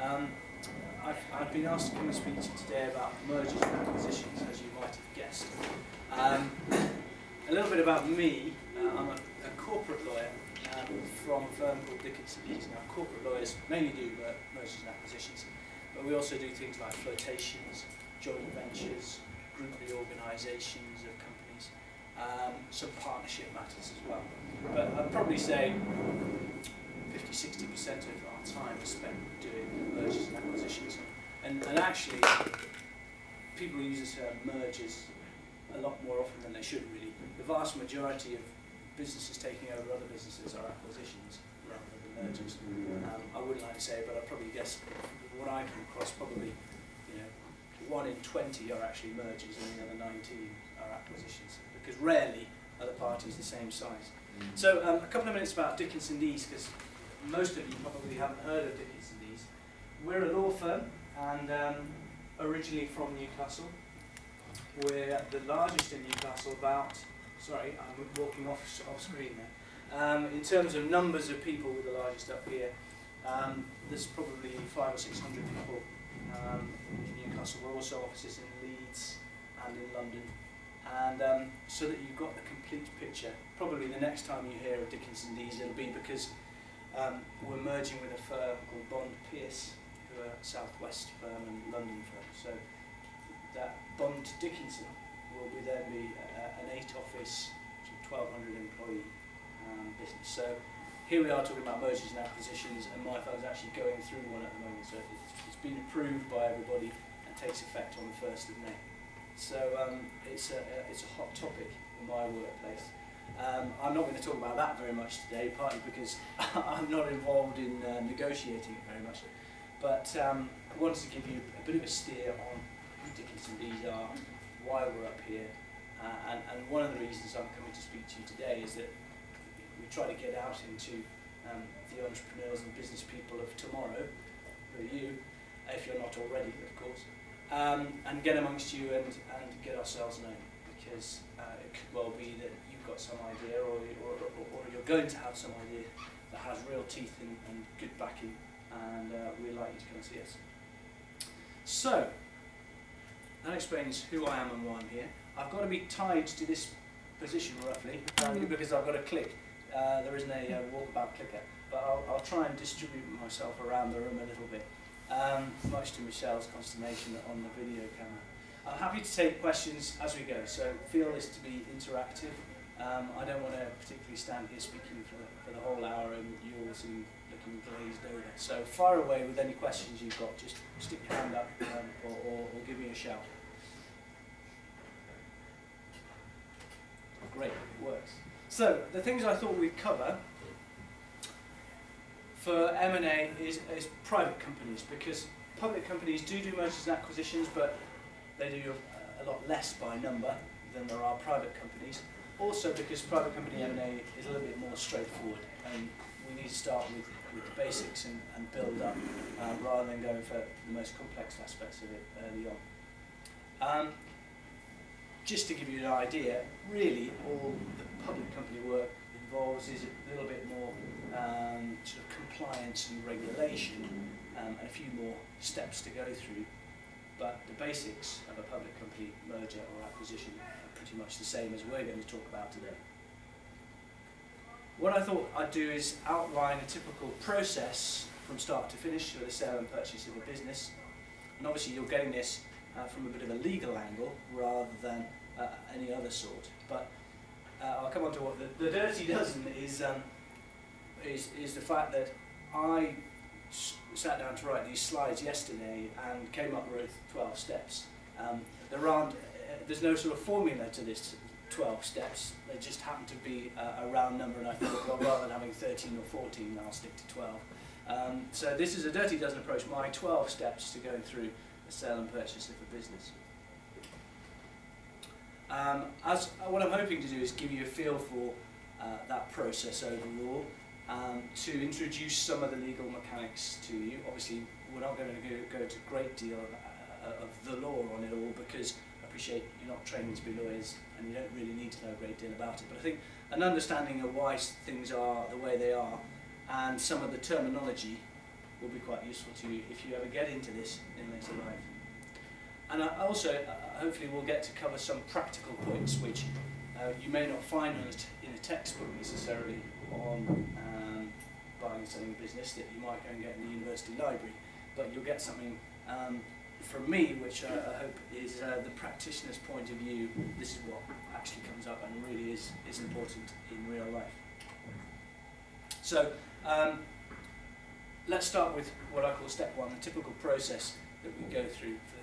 I've been asked to come and speak to you today about mergers and acquisitions, as you might have guessed. A little bit about me. I'm a corporate lawyer from a firm called Diligence. Now, corporate lawyers mainly do mergers and acquisitions, but we also do things like flotations, joint ventures, group reorganisations of companies, some partnership matters as well. But I'd probably say 50–60% of our time is spent doing mergers and acquisitions. And actually, people use the term mergers a lot more often than they should, really. The vast majority of businesses taking over other businesses are acquisitions rather than mergers. I wouldn't like to say it, but I'd probably guess what I come across, probably 1 in 20 are actually mergers and the other 19 are acquisitions, because rarely are the parties the same size. So a couple of minutes about Diligence, because most of you probably haven't heard of Diligence. We're a law firm, and originally from Newcastle. We're the largest in Newcastle, sorry, I'm walking off screen there. In terms of numbers of people, we're the largest up here. There's probably 500 or 600 people in Newcastle. We're also offices in Leeds and in London. And so that you've got the complete picture, probably the next time you hear of Diligence, it'll be because we're merging with a firm called Bond Pearce, who are a Southwest firm and London firm. So that Bond Dickinson will then be an 8-office, 1,200 employee business. So here we are talking about mergers and acquisitions, and my firm's actually going through one at the moment. So it's been approved by everybody and takes effect on the 1st of May. So it's a hot topic in my workplace. I'm not going to talk about that very much today, partly because I'm not involved in negotiating it very much. But I wanted to give you a bit of a steer on who Diligence are, why we're up here, and one of the reasons I'm coming to speak to you today is that we try to get out into the entrepreneurs and business people of tomorrow, who are you, if you're not already, of course, and get amongst you and get ourselves known, because it could well be that you've got some idea, or you're going to have some idea that has real teeth and good backing, and we'd like you to come and see us. So, that explains who I am and why I'm here. I've got to be tied to this position roughly, because I've got to click. There isn't a walkabout clicker, but I'll try and distribute myself around the room a little bit, much to Michelle's consternation on the video camera. I'm happy to take questions as we go, so feel this to be interactive. I don't want to particularly stand here speaking for the whole hour and you all seem looking glazed over. So fire away with any questions you've got, just stick your hand up or give me a shout. Great, it works. So the things I thought we'd cover for M&A is private companies, because public companies do mergers and acquisitions, but they do a lot less by number than there are private companies. Also because private company M&A is a little bit more straightforward, and we need to start with the basics and build up, rather than going for the most complex aspects of it early on. Just to give you an idea, really all the public company work involves is a little bit more sort of compliance and regulation, and a few more steps to go through. But the basics of a public company merger or acquisition are pretty much the same as we're going to talk about today. What I thought I'd do is outline a typical process from start to finish for the sale and purchase of a business. And obviously you're getting this from a bit of a legal angle rather than any other sort. But I'll come on to what the dirty dozen is the fact that I sat down to write these slides yesterday and came up with 12 steps. There's no sort of formula to this 12 steps, they just happen to be a round number, and I thought, well, rather than having 13 or 14, I'll stick to 12. So this is a dirty dozen approach, my 12 steps to going through the sale and purchase of a business. What I'm hoping to do is give you a feel for that process overall, to introduce some of the legal mechanics to you. Obviously, we're not going to go into a great deal of the law on it all, because I appreciate you're not training to be lawyers and you don't really need to know a great deal about it. But I think an understanding of why things are the way they are and some of the terminology will be quite useful to you if you ever get into this in later life. And I also, hopefully, we'll get to cover some practical points which you may not find in a textbook necessarily on buying and selling a business that you might go and get in the university library, but you'll get something from me which I hope is the practitioner's point of view. This is what actually comes up and really is important in real life. So let's start with what I call step one, the typical process that we go through for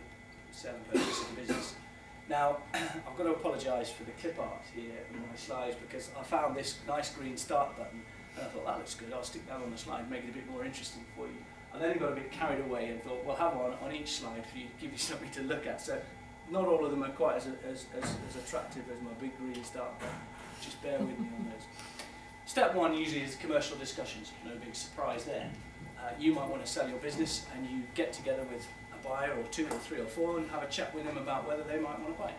the sale and purchase of the business. Now, I've got to apologise for the clip art here in my slides because I found this nice green start button and I thought that looks good, I'll stick that on the slide, make it a bit more interesting for you. I then got a bit carried away and thought, well, have one on each slide for you, give you something to look at. So not all of them are quite as attractive as my big green start button. Just bear with me on those. Step one usually is commercial discussions, no big surprise there. You might want to sell your business and you get together with a buyer or two or three or four and have a chat with them about whether they might want to buy it.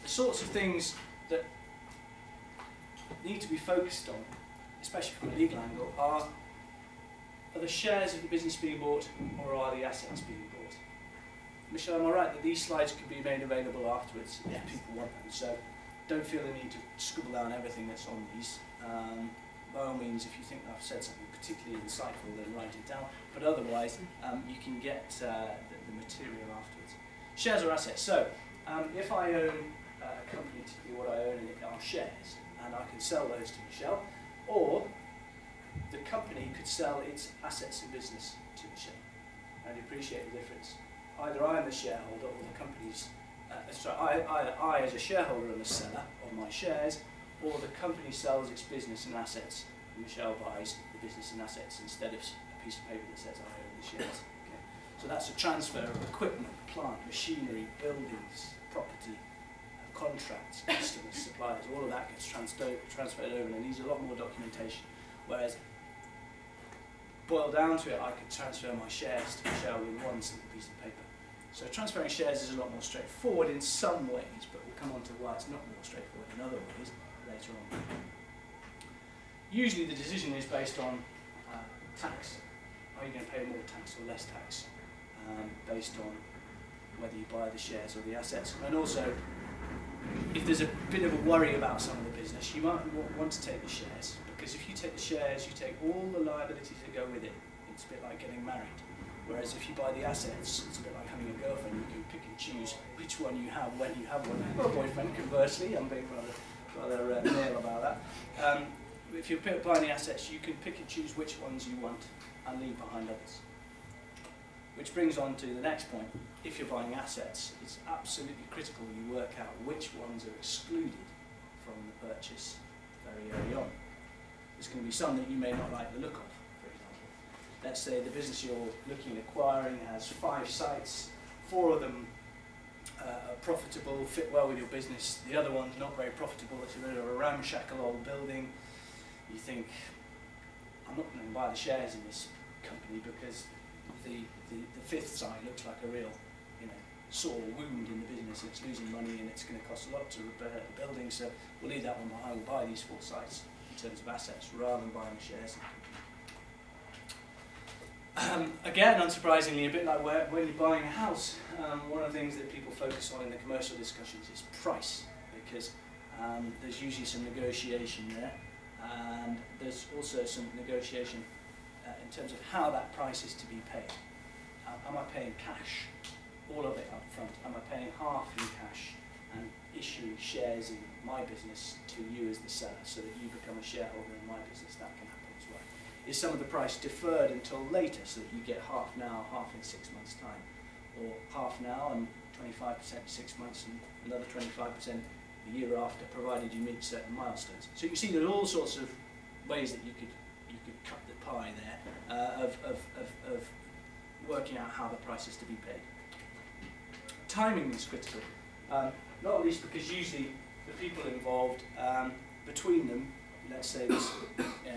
The sorts of things that need to be focused on, especially from a legal angle, are the shares of the business being bought or are the assets being bought? Michelle, am I right that these slides could be made available afterwards if people want them? So don't feel the need to scribble down everything that's on these. By all means, if you think I've said something particularly insightful, then write it down. But otherwise, you can get the material afterwards. Shares or assets. So if I own a company, typically what I own in it are shares, and I can sell those to Michelle, or the company could sell its assets and business to Michelle. And appreciate the difference. Either I am the shareholder or the company's, either I as a shareholder am the seller of my shares, or the company sells its business and assets and Michelle buys the business and assets instead of a piece of paper that says I own the shares. Okay. So that's a transfer of equipment, plant, machinery, buildings, property, contracts, customers, suppliers, all of that gets transferred over and needs a lot more documentation. Whereas, boiled down to it, I could transfer my shares to Michelle with one simple piece of paper. So transferring shares is a lot more straightforward in some ways, but we'll come on to why it's not more straightforward in other ways later on. Usually the decision is based on tax. Are you going to pay more tax or less tax? Based on whether you buy the shares or the assets. And also, if there's a bit of a worry about some of the business, you might want to take the shares, because if you take the shares, you take all the liabilities that go with it. It's a bit like getting married. Whereas if you buy the assets, it's a bit like having a girlfriend. You can pick and choose which one you have when you have one. Or a boyfriend, conversely. I'm being rather male about that. If you're buying the assets, you can pick and choose which ones you want and leave behind others. Which brings on to the next point. If you're buying assets, it's absolutely critical you work out which ones are excluded from the purchase very early on. There's going to be some that you may not like the look of, for example. Let's say the business you're looking at acquiring has 5 sites, 4 of them are profitable, fit well with your business, the other one's not very profitable, it's a bit of a ramshackle old building. You think, I'm not going to buy the shares in this company because the 5th site looks like a real, sore wound in the business. It's losing money and it's going to cost a lot to repair the building, so we'll leave that one behind. We'll buy these 4 sites in terms of assets rather than buying shares. Again, unsurprisingly, a bit like when you're buying a house, one of the things that people focus on in the commercial discussions is price, because there's usually some negotiation there, and there's also some negotiation in terms of how that price is to be paid. Am I paying cash, all of it up front? Am I paying half in cash and issuing shares in my business to you as the seller so that you become a shareholder in my business? That can happen as well. Is some of the price deferred until later so that you get half now, half in 6 months' time? Or half now and 25% 6 months and another 25% the year after, provided you meet certain milestones? So you see there's all sorts of ways that you could cut the pie there of working out how the price is to be paid. Timing is critical, not least because usually the people involved, between them, let's say there's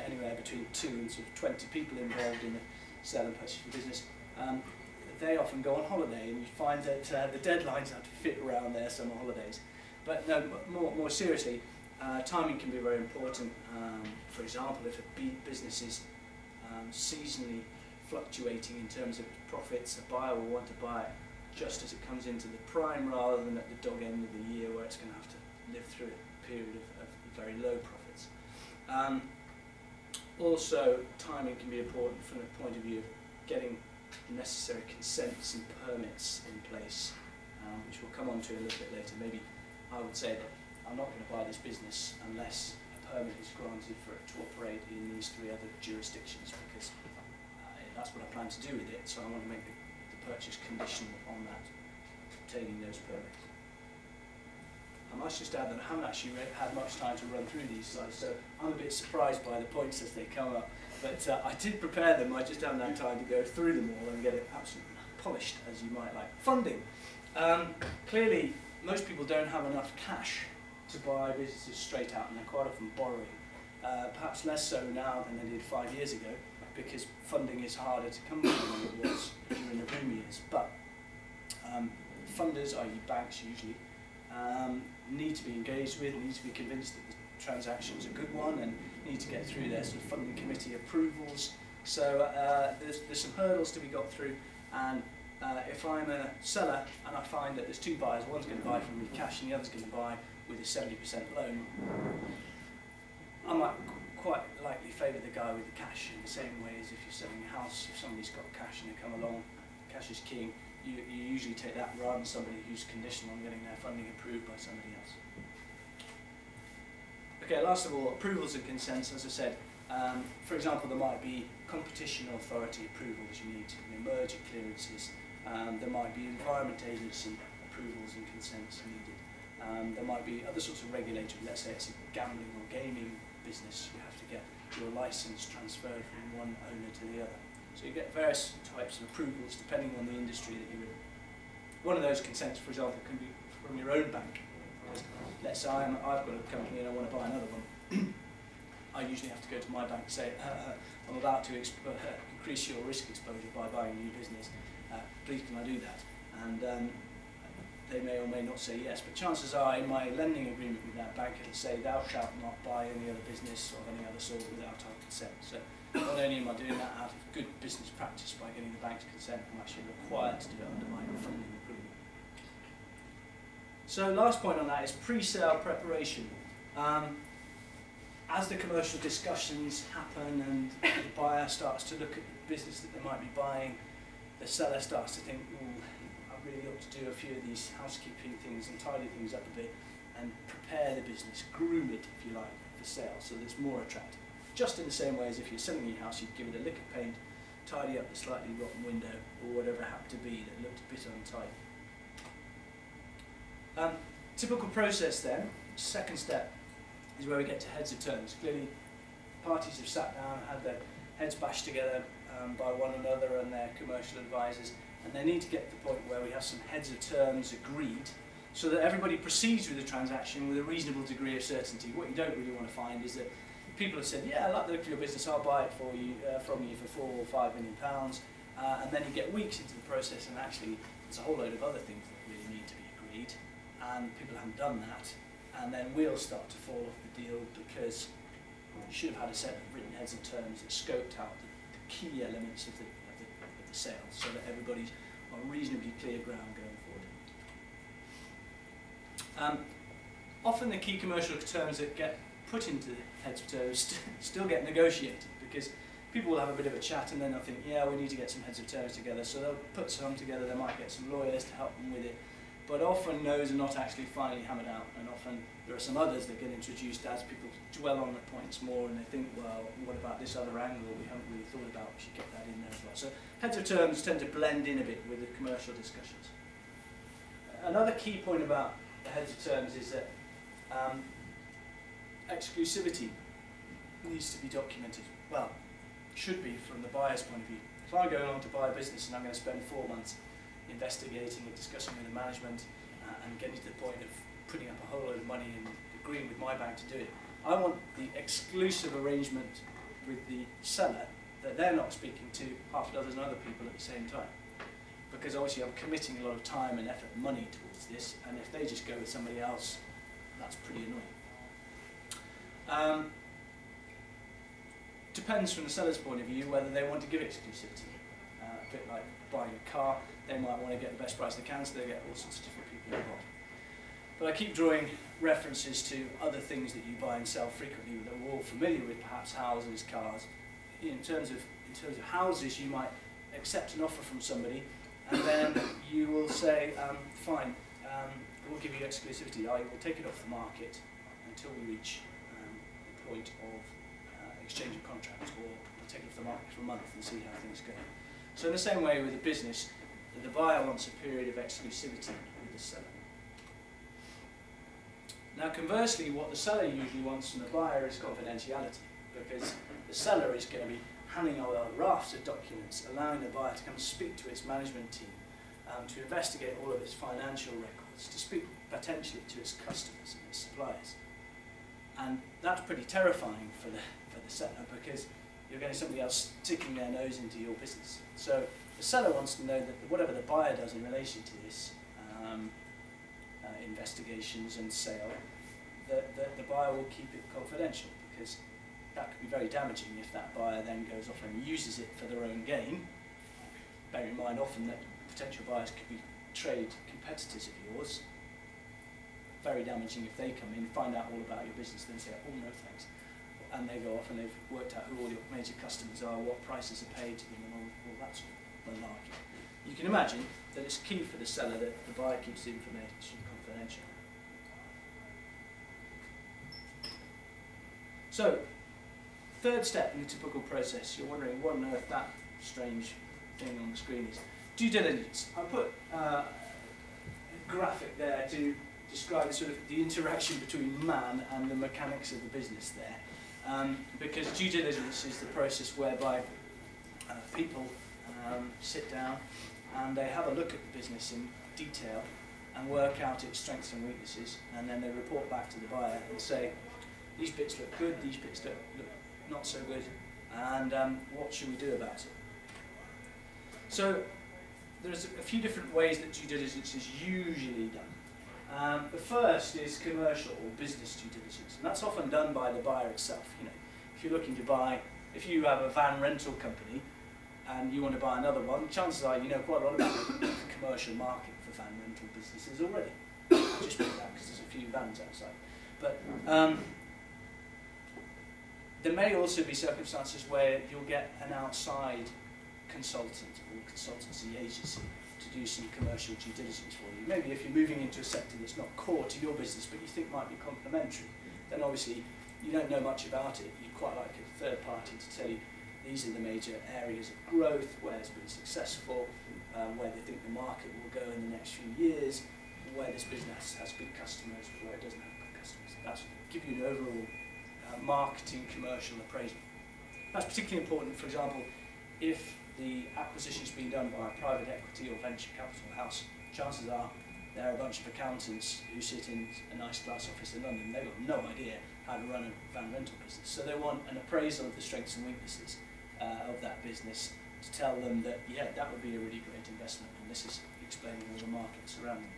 anywhere between 2 and sort of 20 people involved in the sale and purchase of the business, they often go on holiday, and you find that the deadlines have to fit around their summer holidays. But no, more seriously, timing can be very important. For example, if a business is seasonally fluctuating in terms of profits. A buyer will want to buy it just as it comes into the prime rather than at the dog end of the year where it's going to have to live through a period of very low profits. Also, timing can be important from the point of view of getting necessary consents and permits in place, which we'll come on to a little bit later. Maybe I would say that I'm not going to buy this business unless a permit is granted for it to operate in these 3 other jurisdictions, because that's what I plan to do with it, so I want to make the purchase conditional on that, obtaining those permits. I must just add that I haven't actually had much time to run through these slides, so I'm a bit surprised by the points as they come up. But I did prepare them, I just haven't had time to go through them all and get it absolutely polished, as you might like. Funding. Clearly, most people don't have enough cash to buy businesses straight out, and they're quite often borrowing. Perhaps less so now than they did 5 years ago, because funding is harder to come by than it was during the boom years. But funders, i.e. banks usually, need to be engaged with, need to be convinced that the transaction is a good one, and need to get through their sort of funding committee approvals. So there's some hurdles to be got through, and if I'm a seller and I find that there's 2 buyers, one's going to buy from me cash and the other's going to buy with a 70% loan, I might quite likely favour the guy with the cash, in the same way as if you're selling a house. If somebody's got cash and they come along, cash is king, you usually take that rather than somebody who's conditional on getting their funding approved by somebody else. Okay, last of all, approvals and consents. As I said, for example, there might be competition authority approvals you need, merger clearances. There might be Environment Agency approvals and consents needed. There might be other sorts of regulatory. Let's say it's a gambling or gaming business, you have to get your license transferred from one owner to the other. So you get various types of approvals depending on the industry that you're in. One of those consents, for example, can be from your own bank. Let's say I've got a company and I want to buy another one. I usually have to go to my bank and say, I'm about to increase your risk exposure by buying a new business. Please can I do that? And they may or may not say yes, but chances are in my lending agreement with that bank it'll say thou shalt not buy any other business of any other sort without our consent. So not only am I doing that out of good business practice by getting the bank's consent, I'm actually required to do it under my funding agreement. So last point on that is pre-sale preparation. As the commercial discussions happen and the buyer starts to look at the business that they might be buying, the seller starts to think, I really ought to do a few of these housekeeping things and tidy things up a bit and prepare the business, groom it, if you like, for sale so that it's more attractive. Just in the same way as if you're selling your house, you'd give it a lick of paint, tidy up the slightly rotten window or whatever it happened to be that looked a bit untidy. Typical process then, second step, is where we get to heads of terms. Clearly, parties have sat down, had their heads bashed together by one another and their commercial advisors, and they need to get to the point where we have some heads of terms agreed so that everybody proceeds with the transaction with a reasonable degree of certainty. What you don't really want to find is that people have said, yeah, I like the look of your business, I'll buy it for you, from you for £4 or £5 million, and then you get weeks into the process and actually there's a whole load of other things that really need to be agreed, and people haven't done that, and then we'll start to fall off the deal because you should have had a set of written heads of terms that scoped out the key elements of the sale so that everybody's on reasonably clear ground going forward. Often the key commercial terms that get put into heads of terms still get negotiated because people will have a bit of a chat and then they'll think, yeah, we need to get some heads of terms together, so they'll put some together, they might get some lawyers to help them with it. But often those are not actually finally hammered out, and often there are some others that get introduced as people dwell on the points more and they think, well, what about this other angle we haven't really thought about, we should get that in there as well. So heads of terms tend to blend in a bit with the commercial discussions. Another key point about the heads of terms is that exclusivity needs to be documented. Well, should be from the buyer's point of view. If I'm going on to buy a business and I'm going to spend 4 months investigating and discussing with the management and getting to the point of putting up a whole load of money and agreeing with my bank to do it, I want the exclusive arrangement with the seller that they're not speaking to half a dozen other people at the same time. Because obviously I'm committing a lot of time and effort and money towards this, and if they just go with somebody else, that's pretty annoying. depends from the seller's point of view whether they want to give exclusivity. A bit like buying a car, they might want to get the best price they can, so they get all sorts of different people involved. But I keep drawing references to other things that you buy and sell frequently that we're all familiar with, perhaps houses, cars. In terms of houses, you might accept an offer from somebody, and then you will say, fine, we'll give you exclusivity. I will take it off the market until we reach the point of exchange of contracts, or we'll take it off the market for a month and see how things go. So in the same way with a business, the buyer wants a period of exclusivity with the seller. Now conversely, what the seller usually wants from the buyer is confidentiality, because the seller is going to be handing over rafts of documents, allowing the buyer to come and speak to its management team, to investigate all of its financial records, to speak potentially to its customers and its suppliers. And that's pretty terrifying for the seller, because you're getting somebody else sticking their nose into your business. So the seller wants to know that whatever the buyer does in relation to this investigations and sale, the buyer will keep it confidential, because that could be very damaging if that buyer then goes off and uses it for their own gain. Bear in mind often that potential buyers could be trade competitors of yours. Very damaging if they come in, find out all about your business, then say, oh no thanks. And they go off and they've worked out who all your major customers are, what prices are paid to them, and all that sort of malarkey. You can imagine that it's key for the seller that the buyer keeps the information confidential. So, third step in the typical process, you're wondering what on earth that strange thing on the screen is. Due diligence. I put a graphic there to describe sort of the interaction between man and the mechanics of the business there. Because due diligence is the process whereby people sit down and they have a look at the business in detail and work out its strengths and weaknesses, and then they report back to the buyer and say, these bits look good, these bits look not so good, and what should we do about it? So there's a few different ways that due diligence is usually done. The first is commercial or business due diligence, and that's often done by the buyer itself. You know, if you're looking to buy, if you have a van rental company and you want to buy another one, chances are you know quite a lot about the commercial market for van rental businesses already. I just put that because there's a few vans outside. But there may also be circumstances where you'll get an outside consultant or consultancy agency to do some commercial due diligence for you. Maybe if you're moving into a sector that's not core to your business but you think might be complementary, then obviously you don't know much about it. You'd quite like a third party to tell you these are the major areas of growth, where it's been successful, where they think the market will go in the next few years, where this business has good customers, where it doesn't have good customers. That's give you an overall marketing commercial appraisal. That's particularly important, for example, if the acquisition's been done by a private equity or venture capital house. Chances are there are a bunch of accountants who sit in a nice glass office in London. They've got no idea how to run a van rental business. So they want an appraisal of the strengths and weaknesses of that business to tell them that, yeah, that would be a really great investment, and this is explaining all the markets around them.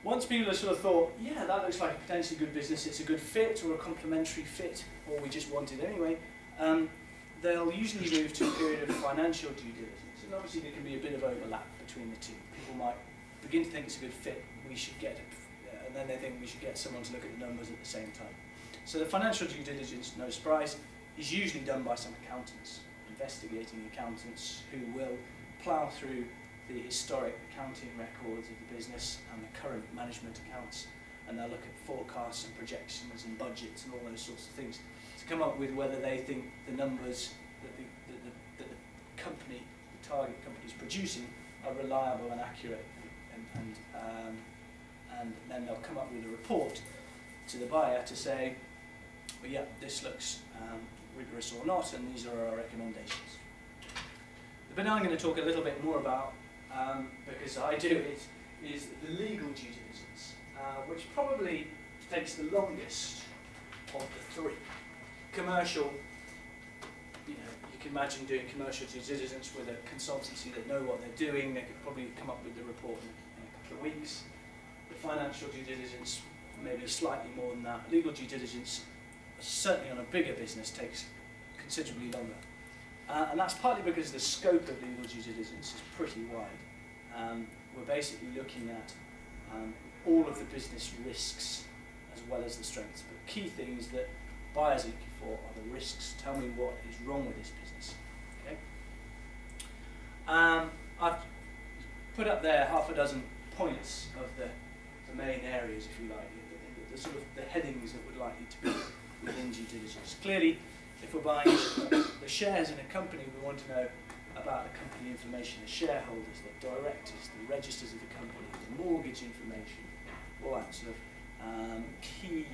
Once people have sort of thought, yeah, that looks like a potentially good business, it's a good fit or a complementary fit, or we just want it anyway, they'll usually move to a period of financial due diligence. And obviously there can be a bit of overlap between the two. People might begin to think it's a good fit, we should get it, and then they think we should get someone to look at the numbers at the same time. So the financial due diligence, no surprise, is usually done by some accountants, investigating accountants who will plough through the historic accounting records of the business and the current management accounts, and they'll look at forecasts and projections and budgets and all those sorts of things to come up with whether they think the numbers that the company, the target company is producing are reliable and accurate, and then they'll come up with a report to the buyer to say, well, yeah, this looks rigorous or not, and these are our recommendations. The bit I'm going to talk a little bit more about, because I do it, is the legal due diligence, which probably takes the longest of the three. Commercial, you know, you can imagine doing commercial due diligence with a consultancy that know what they're doing. They could probably come up with the report in a couple of weeks. The financial due diligence, maybe slightly more than that. Legal due diligence, certainly on a bigger business, takes considerably longer. And that's partly because the scope of legal due diligence is pretty wide. We're basically looking at all of the business risks as well as the strengths. But the key things that buyers are looking for are the risks. Tell me what is wrong with this business. Okay? I've put up there half a dozen points of the main areas, if you like, the sort of the headings that would likely to be within due diligence. Clearly, if we're buying the shares in a company, we want to know about the company information, the shareholders, the directors, the registers of the company, the mortgage information, all that sort of key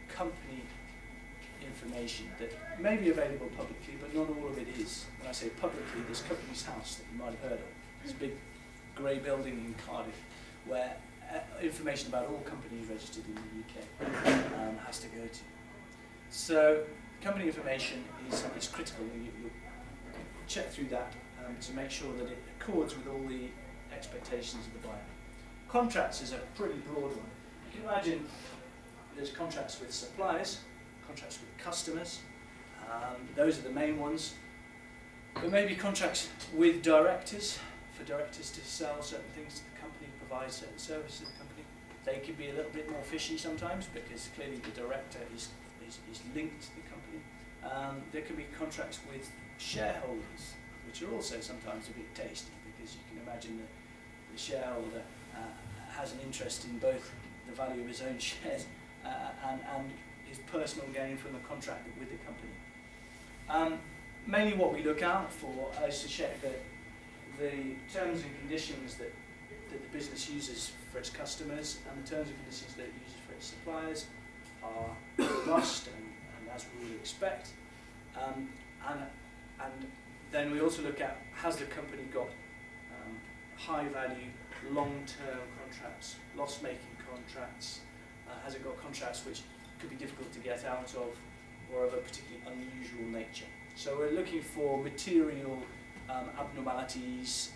company information that may be available publicly, but not all of it is. When I say publicly, there's Companies House that you might have heard of. It's a big grey building in Cardiff where information about all companies registered in the UK has to go to. So company information is critical. You check through that to make sure that it accords with all the expectations of the buyer. Contracts is a pretty broad one. You can imagine there's contracts with suppliers, contracts with customers, those are the main ones. There may be contracts with directors, for directors to sell certain things to the company, provide certain services to the company. They can be a little bit more fishy sometimes because clearly the director is linked to the company. There can be contracts with shareholders, which are also sometimes a bit tasty because you can imagine that the shareholder has an interest in both the value of his own shares and his personal gain from the contract with the company. Mainly what we look out for is to check that the terms and conditions that the business uses for its customers and the terms and conditions that it uses for its suppliers are robust and as we would expect. And then we also look at, has the company got high value, long-term contracts, loss-making contracts, has it got contracts which could be difficult to get out of or of a particularly unusual nature. So we're looking for material abnormalities,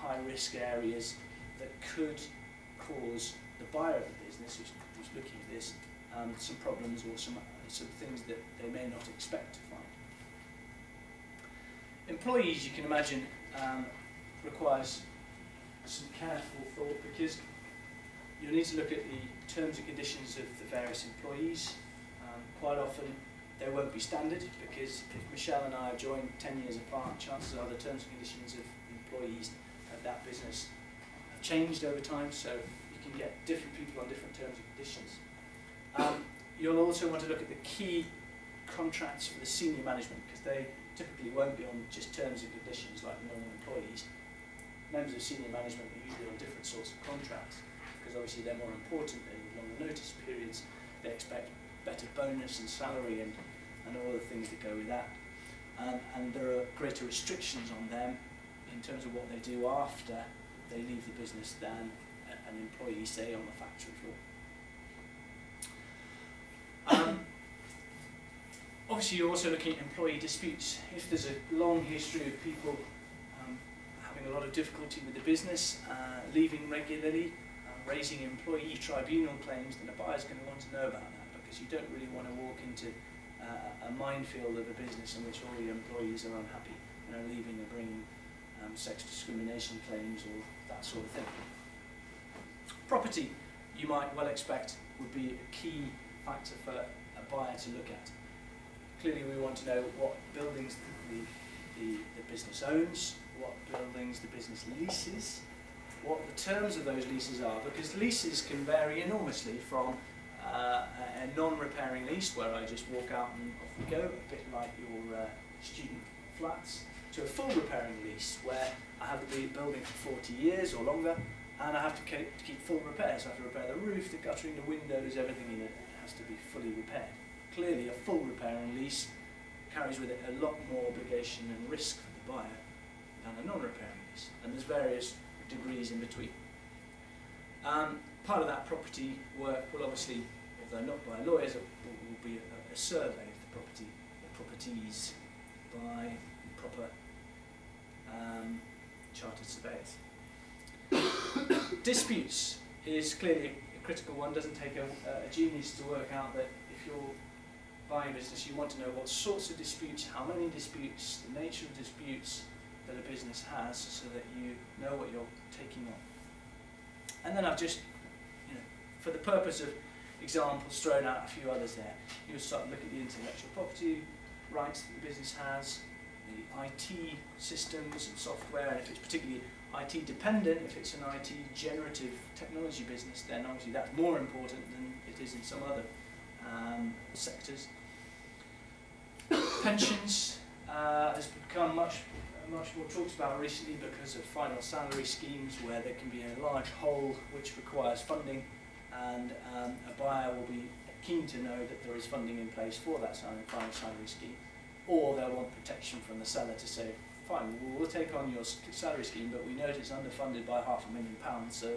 high-risk areas that could cause the buyer of the business who's looking at this some problems or some things that they may not expect to find. Employees, you can imagine, requires some careful thought because you need to look at the terms and conditions of the various employees. Quite often they won't be standard because if Michelle and I are joined 10 years apart, chances are the terms and conditions of employees of that business have changed over time, so you can get different people on different terms and conditions. You'll also want to look at the key contracts for the senior management because they typically won't be on just terms and conditions like normal employees. Members of senior management are usually on different sorts of contracts because obviously they're more important, they have longer notice periods, they expect better bonus and salary and all the things that go with that. And there are greater restrictions on them in terms of what they do after they leave the business than an employee, say, on the factory floor. Obviously, you're also looking at employee disputes. If there's a long history of people having a lot of difficulty with the business, leaving regularly, raising employee tribunal claims, then a buyer's going to want to know about that because you don't really want to walk into a minefield of a business in which all the employees are unhappy and are leaving and bringing sex discrimination claims or that sort of thing. Property, you might well expect, would be a key factor for a buyer to look at. Clearly we want to know what buildings the business owns, what buildings the business leases, what the terms of those leases are, because leases can vary enormously from a non-repairing lease where I just walk out and off we go, a bit like your student flats, to a full repairing lease where I have the building for 40 years or longer and I have to keep full repairs. I have to repair the roof, the guttering, the windows, everything in it has to be fully repaired. Clearly a full repairing lease carries with it a lot more obligation and risk for the buyer than a non-repairing lease, and there's various degrees in between. Part of that property work will obviously, although not by lawyers, will be a survey of the property, or properties, by proper chartered surveyors. Disputes is clearly a critical one. Doesn't take a genius to work out that if you're buying a business, you want to know what sorts of disputes, how many disputes, the nature of disputes that a business has, so that you know what you're taking on. And then I've just, for the purpose of examples, thrown out a few others there. You'll start to look at the intellectual property rights that the business has, the IT systems and software, and if it's particularly IT dependent, if it's an IT generative technology business, then obviously that's more important than it is in some other sectors. Pensions has become much more talked about recently because of final salary schemes where there can be a large hole which requires funding, and a buyer will be keen to know that there is funding in place for that final salary scheme, or they'll want protection from the seller to say, fine, we'll take on your salary scheme, but we know it's underfunded by £500,000, so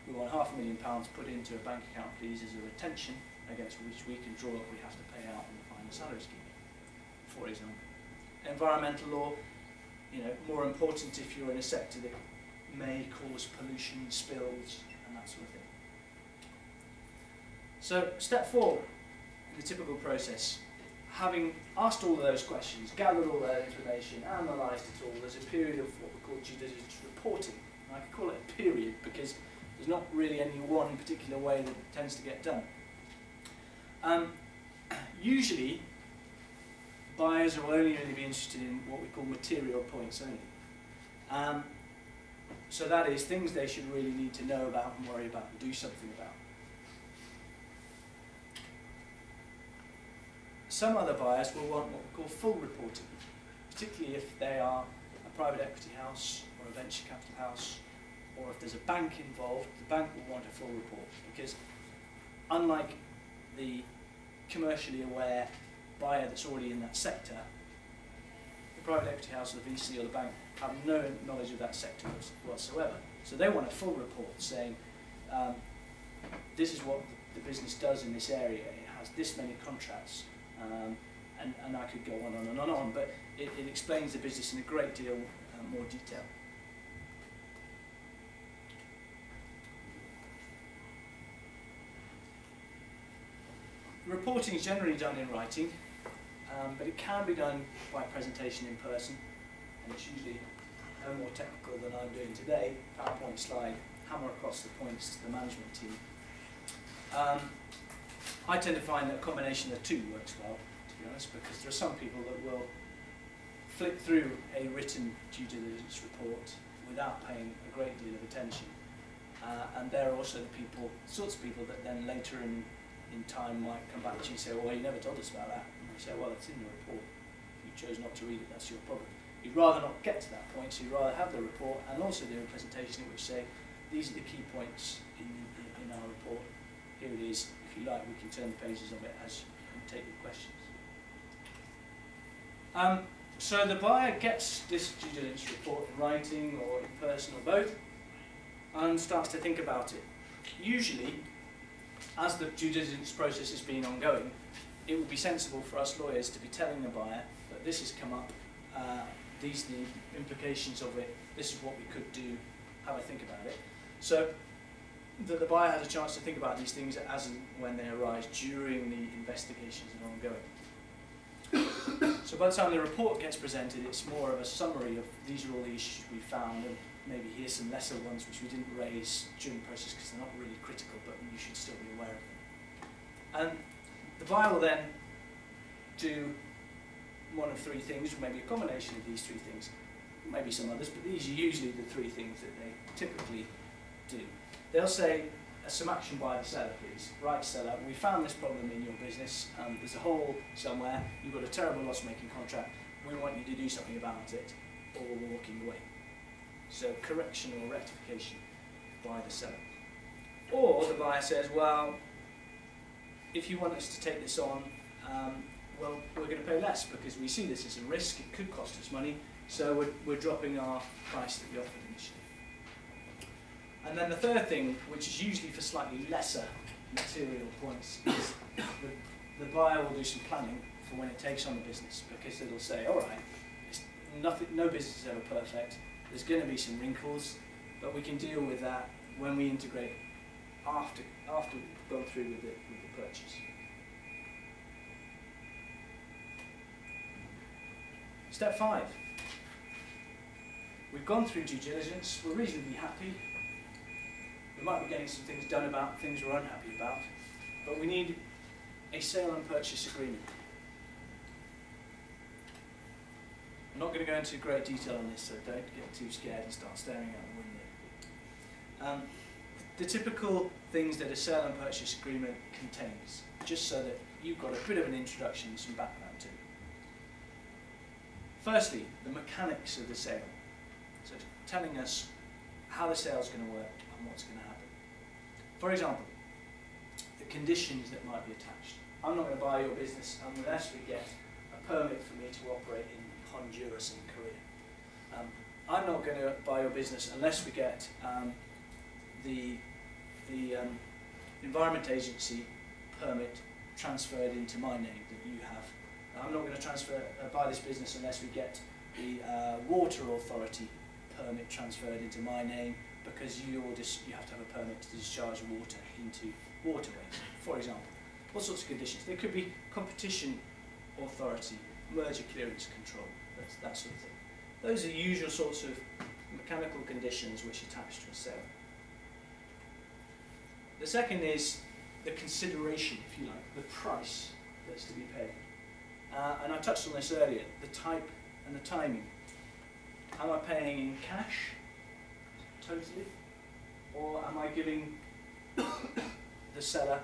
we want £500,000 put into a bank account, please, as a retention against which we can draw if we have to pay out in the final salary scheme, for example. Environmental law, more important if you're in a sector that may cause pollution, spills, and that sort of thing. So, step 4 in the typical process. Having asked all of those questions, gathered all that information, analysed it all, there's a period of what we call due diligence reporting. And I could call it a period because there's not really any one particular way that it tends to get done. Usually, buyers will only really be interested in what we call material points only. So that is things they should really need to know about and worry about and do something about. Some other buyers will want what we call full reporting, particularly if they are a private equity house or a venture capital house, or if there's a bank involved, the bank will want a full report, because unlike the commercially aware buyer that's already in that sector, the private equity house or the VC or the bank have no knowledge of that sector whatsoever. So they want a full report saying, this is what the business does in this area, it has this many contracts, and I could go on and on, but it explains the business in a great deal more detail. Reporting is generally done in writing, but it can be done by presentation in person, and it's usually no more technical than I'm doing today. PowerPoint slide, hammer across the points to the management team. I tend to find that a combination of the two works well, to be honest, because there are some people that will flick through a written due diligence report without paying a great deal of attention. And they're also the sorts of people that then later in time might come back to you and say, well, you never told us about that. And you say, well, it's in the report. If you chose not to read it, that's your problem. You'd rather not get to that point, so you'd rather have the report and also do a presentation in which say, these are the key points in our report. Here it is. If you like, we can turn the pages of it as and take your questions. So the buyer gets this due diligence report in writing or in person or both, and starts to think about it. Usually, as the due diligence process has been ongoing, it would be sensible for us lawyers to be telling the buyer that this has come up, these are the implications of it, this is what we could do, have a think about it. So that the buyer has a chance to think about these things as and when they arise during the investigations that are ongoing. So by the time the report gets presented, it's more of a summary of these are all the issues we found, and maybe here's some lesser ones which we didn't raise during the process because they're not really critical, but you should still be aware of them. And the buyer will then do one of three things, or maybe a combination of these three things, maybe some others, but these are usually the three things that they typically do. They'll say, some action by the seller, please. Right, seller, we found this problem in your business, there's a hole somewhere, you've got a terrible loss-making contract, we want you to do something about it, or we're walking away. So correction or rectification by the seller. Or the buyer says, well, if you want us to take this on, well, we're going to pay less because we see this as a risk, it could cost us money, so we're dropping our price that we offered initially. And then the third thing, which is usually for slightly lesser material points, is the buyer will do some planning for when it takes on the business, because it'll say, all right, no business is ever perfect, there's going to be some wrinkles, but we can deal with that when we integrate after we've gone through with the purchase. Step 5. We've gone through due diligence, we're reasonably happy. We might be getting some things done about things we're unhappy about, but we need a sale and purchase agreement. I'm not going to go into great detail on this, so don't get too scared and start staring out the window. The typical things that a sale and purchase agreement contains, just so that you've got a bit of an introduction and some background to it. Firstly, the mechanics of the sale. So it's telling us how the sale is going to work and what's going to happen. For example, the conditions that might be attached. I'm not going to buy your business unless we get a permit for me to operate in Honduras and Korea. I'm not going to buy your business unless we get the Environment Agency permit transferred into my name that you have. I'm not going to buy this business unless we get the Water Authority permit transferred into my name, because you have to have a permit to discharge water into waterways, for example. All sorts of conditions. There could be Competition Authority, merger clearance control, that sort of thing. Those are the usual sorts of mechanical conditions which attach to a sale. The second is the consideration, if you like, the price that's to be paid. And I touched on this earlier, the type and the timing. Am I paying in cash, totally, or am I giving the seller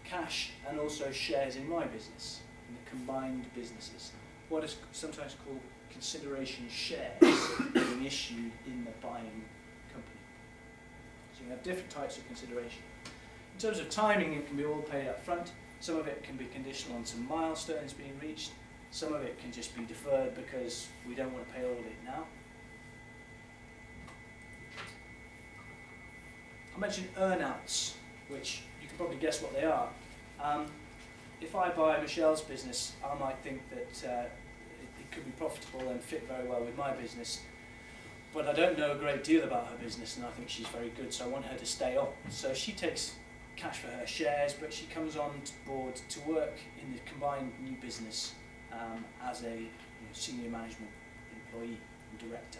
cash and also shares in my business, in the combined businesses? What is sometimes called consideration shares being issued in the buying company. So you have different types of consideration. In terms of timing, it can be all paid up front. Some of it can be conditional on some milestones being reached. Some of it can just be deferred because we don't want to pay all of it now. I mentioned earnouts, which you can probably guess what they are. If I buy Michelle's business, I might think that it could be profitable and fit very well with my business, but I don't know a great deal about her business and I think she's very good, so I want her to stay on. So she takes cash for her shares, but she comes on board to work in the combined new business as a senior management employee and director.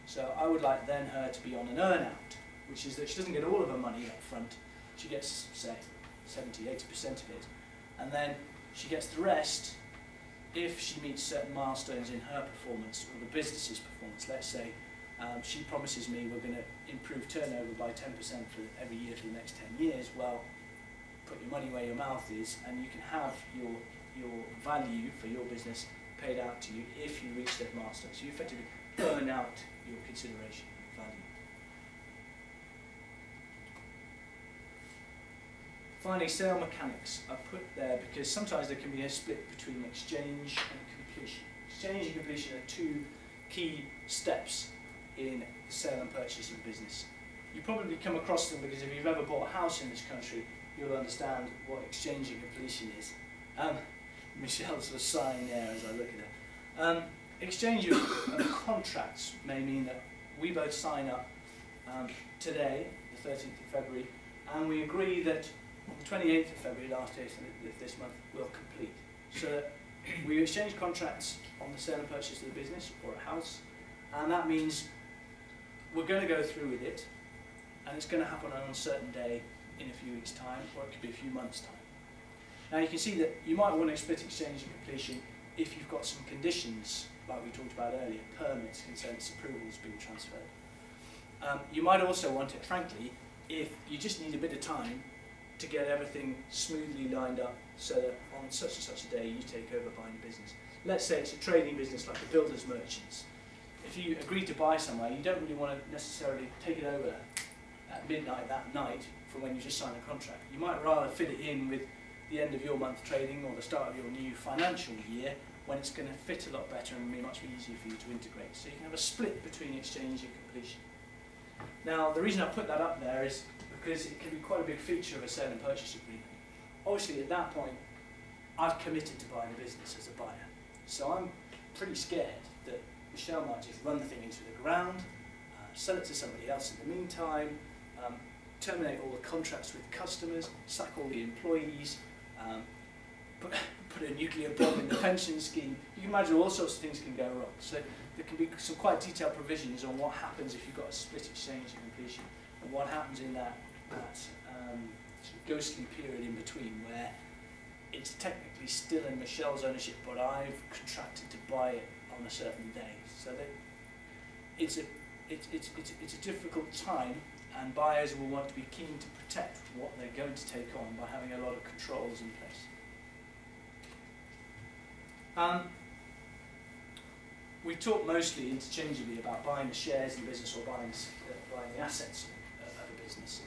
So I would like then her to be on an earn-out, which is that she doesn't get all of her money up front. She gets, say, 70–80% of it, and then she gets the rest if she meets certain milestones in her performance or the business's performance. Let's say she promises me we're going to improve turnover by 10% for every year for the next 10 years. Well, put your money where your mouth is, and you can have your value for your business paid out to you if you reach that milestone. So you effectively earn out your consideration value. Finally, sale mechanics are put there because sometimes there can be a split between exchange and completion. Exchange and completion are two key steps in the sale and purchase of business. You probably come across them because if you've ever bought a house in this country, you'll understand what exchange and completion is. Michelle's sort of sighing there as I look at her. Exchange of contracts may mean that we both sign up today, the 13th of February, and we agree that on the 28th of February, last day of this month, we'll complete. So that we exchange contracts on the sale and purchase of the business or a house, and that means we're going to go through with it, and it's going to happen on a certain day in a few weeks' time, or it could be a few months' time. Now you can see that you might want to split exchange and completion if you've got some conditions, like we talked about earlier, permits, consents, approvals being transferred. You might also want it, frankly, if you just need a bit of time to get everything smoothly lined up so that on such and such a day you take over buying the business. Let's say it's a trading business like a builder's merchants. If you agree to buy somewhere, you don't really want to necessarily take it over at midnight that night from when you just signed a contract. You might rather fit it in with the end of your month trading or the start of your new financial year, when it's going to fit a lot better and be much easier for you to integrate. So you can have a split between exchange and completion. Now the reason I put that up there is because it can be quite a big feature of a sale and purchase agreement. Obviously at that point I've committed to buying the business as a buyer. So I'm pretty scared that Michelle might just run the thing into the ground, sell it to somebody else in the meantime, terminate all the contracts with customers, sack all the employees, put a nuclear bomb in the pension scheme. You can imagine all sorts of things can go wrong. So there can be some quite detailed provisions on what happens if you've got a split exchange at completion, and what happens in that sort of ghostly period in between where it's technically still in Michelle's ownership, but I've contracted to buy it on a certain day. So that it's a difficult time, and buyers will want to be keen to protect what they're going to take on by having a lot of controls in place. We talk mostly interchangeably about buying the shares in the business or buying the assets of a business,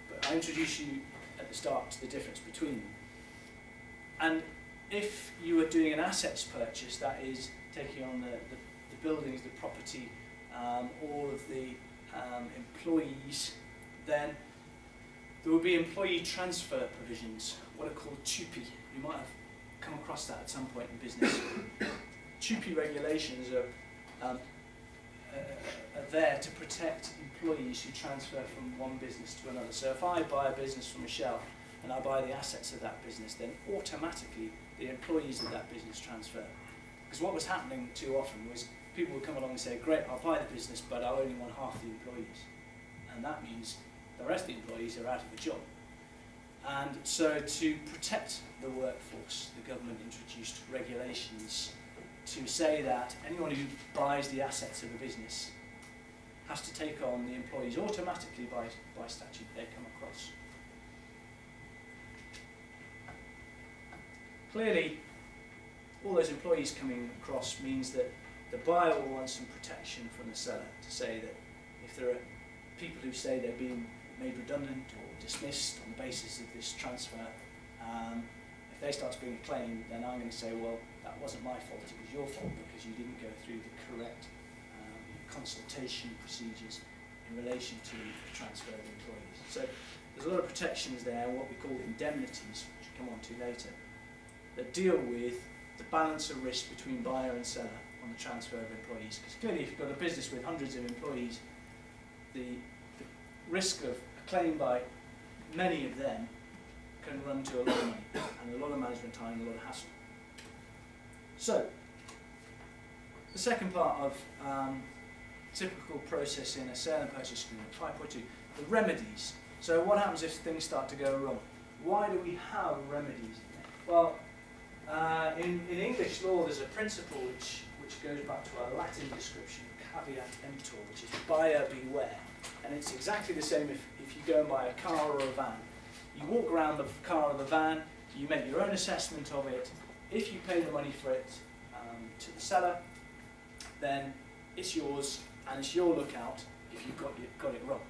but I introduce you at the start to the difference between them. And if you are doing an assets purchase, that is taking on the buildings, the property, all of the employees, then there will be employee transfer provisions, what are called TUPE. You might have come across that at some point in business. TUPE regulations are there to protect employees who transfer from one business to another. So if I buy a business from Michelle and I buy the assets of that business, then automatically the employees of that business transfer. Because what was happening too often was people would come along and say, great, I'll buy the business, but I only want half the employees. And that means the rest of the employees are out of a job. And so to protect the workforce, the government introduced regulations to say that anyone who buys the assets of a business has to take on the employees automatically by statute they come across. Clearly, all those employees coming across means that the buyer will want some protection from the seller to say that if there are people who say they're being made redundant or dismissed on the basis of this transfer, if they start to bring a claim, then I'm going to say, well, that wasn't my fault, it was your fault because you didn't go through the correct consultation procedures in relation to the transfer of employees. So there's a lot of protections there, what we call indemnities, which we'll come on to later, that deal with the balance of risk between buyer and seller on the transfer of employees. Because clearly if you've got a business with hundreds of employees, the risk of a claim by many of them can run to a lot of money, and a lot of management time, and a lot of hassle. So, the second part of typical process in a sale and purchase agreement, 5.2, the remedies. So what happens if things start to go wrong? Why do we have remedies? Well, in English law there's a principle which goes back to a Latin description, caveat emptor, which is buyer beware. And it's exactly the same if you go and buy a car or a van. You walk around the car or the van, you make your own assessment of it. If you pay the money for it to the seller, then it's yours, and it's your lookout if you've got it wrong.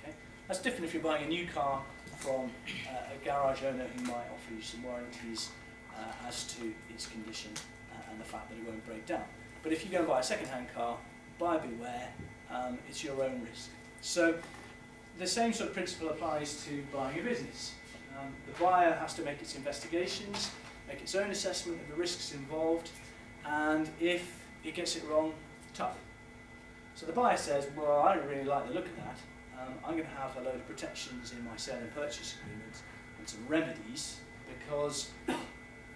Okay? That's different if you're buying a new car from a garage owner who might offer you some warranties as to its condition and the fact that it won't break down. But if you go and buy a second-hand car, buyer beware, it's your own risk. So the same sort of principle applies to buying a business. The buyer has to make its investigations, make its own assessment of the risks involved, and if it gets it wrong, tough. So the buyer says, well, I don't really like the look of that. I'm going to have a load of protections in my sale and purchase agreement and some remedies because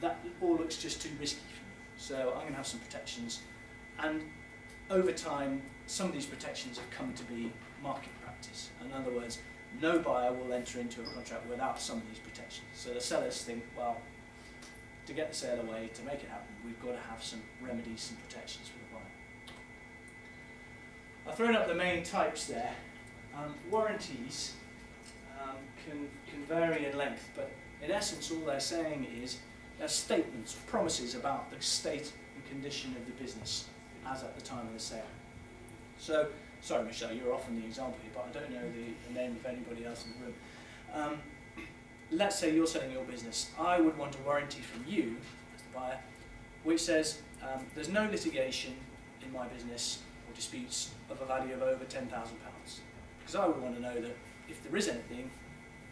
that all looks just too risky for me. So I'm going to have some protections. And over time, some of these protections have come to be market practice. In other words, no buyer will enter into a contract without some of these protections. So the sellers think, well, to get the sale away, to make it happen, we've got to have some remedies, some protections for the buyer. I've thrown up the main types there. Warranties can vary in length, but in essence all they're saying is they're statements, promises about the state and condition of the business as at the time of the sale. So, sorry Michelle, you're often the example here, but I don't know the name of anybody else in the room. Let's say you're selling your business. I would want a warranty from you, as the buyer, which says there's no litigation in my business or disputes of a value of over £10,000. Because I would want to know that if there is anything,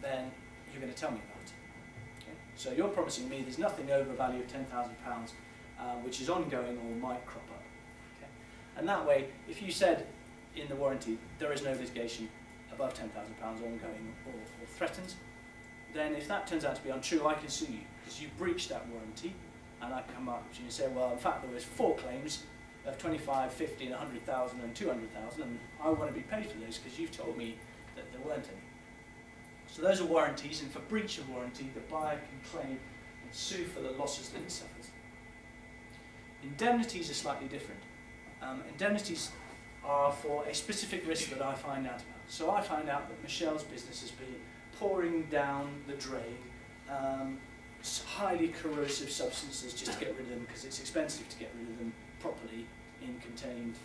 then you're going to tell me about it. Okay? So you're promising me there's nothing over a value of £10,000 which is ongoing or might crop up. Okay? And that way, if you said in the warranty there is no litigation above £10,000 ongoing or threatened, then if that turns out to be untrue, I can sue you because you breached that warranty, and I come up to you and say, well, in fact, there was 4 claims of 25, 50, and 100,000 and 200,000, and I want to be paid for those because you've told me that there weren't any. So those are warranties, and for breach of warranty, the buyer can claim and sue for the losses that it suffers. Indemnities are slightly different. Indemnities are for a specific risk that I find out about. So I find out that Michelle's business has been pouring down the drain highly corrosive substances just to get rid of them because it's expensive to get rid of them properly in contained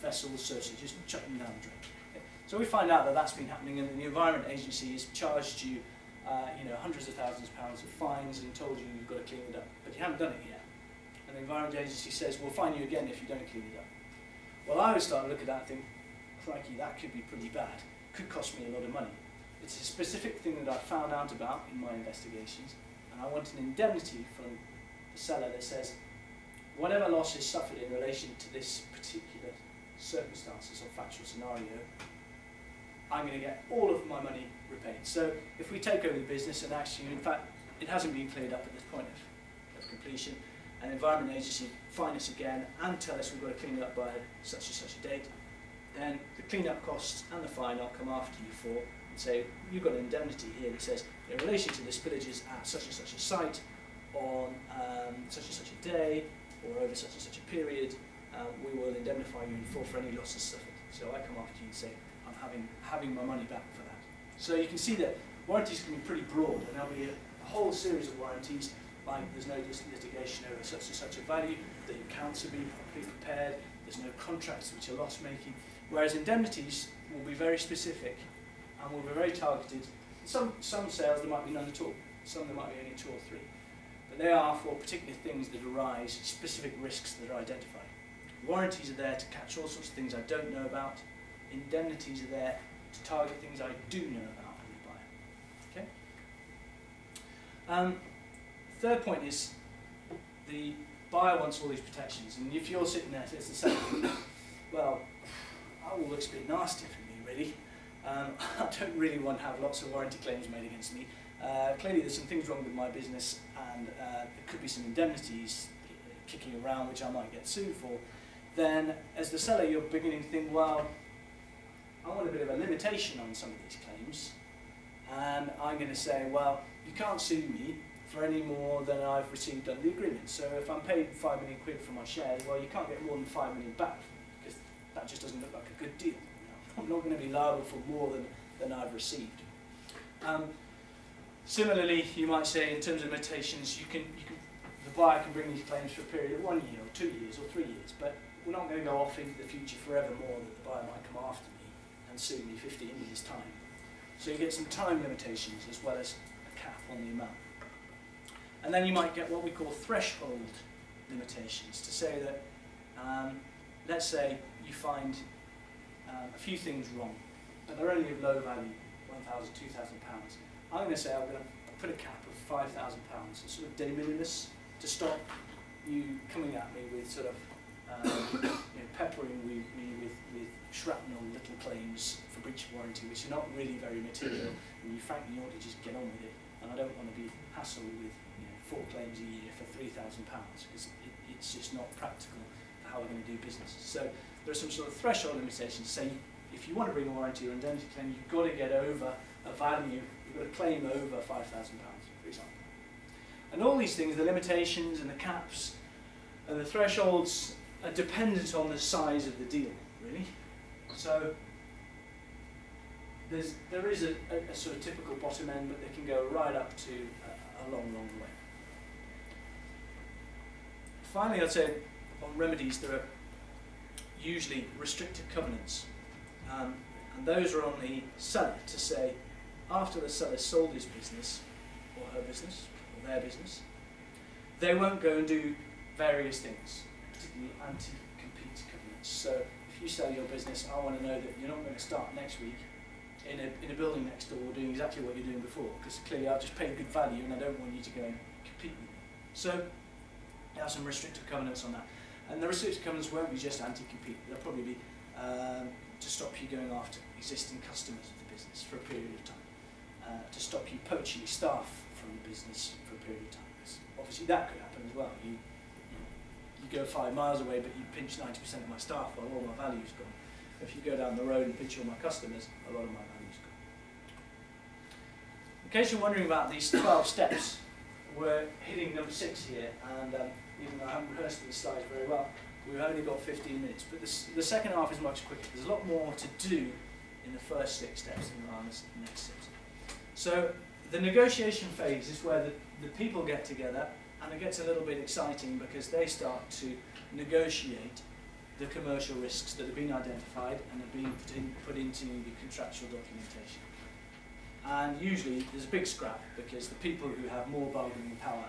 vessels, so she just chuck them down the drain. Okay. So we find out that that's been happening, and the Environment Agency has charged you, hundreds of thousands of pounds of fines and told you you've got to clean it up, but you haven't done it yet. And the Environment Agency says, we'll fine you again if you don't clean it up. Well, I would start to look at that and think, crikey, that could be pretty bad. Could cost me a lot of money. It's a specific thing that I found out about in my investigations, and I want an indemnity from the seller that says, whatever loss is suffered in relation to this particular circumstances or factual scenario, I'm going to get all of my money repaid. So if we take over the business and actually, in fact, it hasn't been cleared up at this point of completion, and the Environment Agency fine us again and tell us we've got to clean it up by such and such a date, then the clean-up costs and the fine I'll come after you for and say, you've got an indemnity here that says, in relation to the spillages at such and such a site, on such and such a day, or over such and such a period, we will indemnify you in full for any losses suffered. So I come after you and say, I'm having my money back for that. So you can see that warranties can be pretty broad, and there'll be a whole series of warranties, like there's no litigation over such and such a value, the accounts will be properly prepared, there's no contracts which are loss-making, whereas indemnities will be very specific and will be very targeted. Some sales there might be none at all, some there might be only 2 or 3. But they are for particular things that arise, specific risks that are identified. Warranties are there to catch all sorts of things I don't know about. Indemnities are there to target things I do know about in the buyer. Okay? Third point is the buyer wants all these protections, and if you're sitting there as the seller, well, that all looks a bit nasty for me, really. I don't really want to have lots of warranty claims made against me. Clearly there's some things wrong with my business, and there could be some indemnities kicking around which I might get sued for. Then as the seller you're beginning to think, well, I want a bit of a limitation on some of these claims, and I'm going to say, well, you can't sue me for any more than I've received under the agreement. So if I'm paid £5 million for my shares, well, you can't get more than £5 million back from me, because that just doesn't look like a good deal. I'm not going to be liable for more than I've received. Similarly, you might say in terms of limitations, the buyer can bring these claims for a period of 1 year, or 2 years, or 3 years, but we're not going to go off into the future forevermore that the buyer might come after me and sue me 15 years' time. So you get some time limitations as well as a cap on the amount. And then you might get what we call threshold limitations, to say that, let's say you find a few things wrong, but they're only of low value, £1,000, £2,000. I'm going to say I'm going to put a cap of £5,000, a sort of de minimis, to stop you coming at me with sort of peppering me with shrapnel little claims for breach of warranty, which are not really very material, and you frankly ought to just get on with it. And I don't want to be hassled with 4 claims a year for £3,000, because it's just not practical for how we're going to do business. So there are some sort of threshold limitations. Say if you want to bring a warranty or indemnity claim, you've got to get over a value, you've got to claim over £5,000, for example. And all these things, the limitations and the caps and the thresholds, are dependent on the size of the deal, really. So there is a sort of typical bottom end, but they can go right up to a long, long way. Finally, I'd say on remedies, there are usually restrictive covenants. And those are on the seller to say, after the seller sold his business, or her business, or their business, they won't go and do various things, particularly anti-compete covenants. So if you sell your business, I want to know that you're not going to start next week in a building next door doing exactly what you're doing before, because clearly I've just paid good value and I don't want you to go and compete with me. So there are some restrictive covenants on that. And the restrictive covenants won't be just anti-compete, they'll probably be to stop you going after existing customers of the business for a period of time. to stop you poaching staff from the business for a period of time. Obviously that could happen as well. You go 5 miles away, but you pinch 90% of my staff, well, all my value's gone. If you go down the road and pinch all my customers, a lot of my value's gone. In case you're wondering about these 12 steps, we're hitting number 6 here, and even though I haven't rehearsed these slides very well, we've only got 15 minutes. But the second half is much quicker. There's a lot more to do in the first 6 steps than on the next 6. So the negotiation phase is where the people get together, and it gets a little bit exciting because they start to negotiate the commercial risks that have been identified and have been put into the contractual documentation. And usually there's a big scrap because the people who have more bargaining power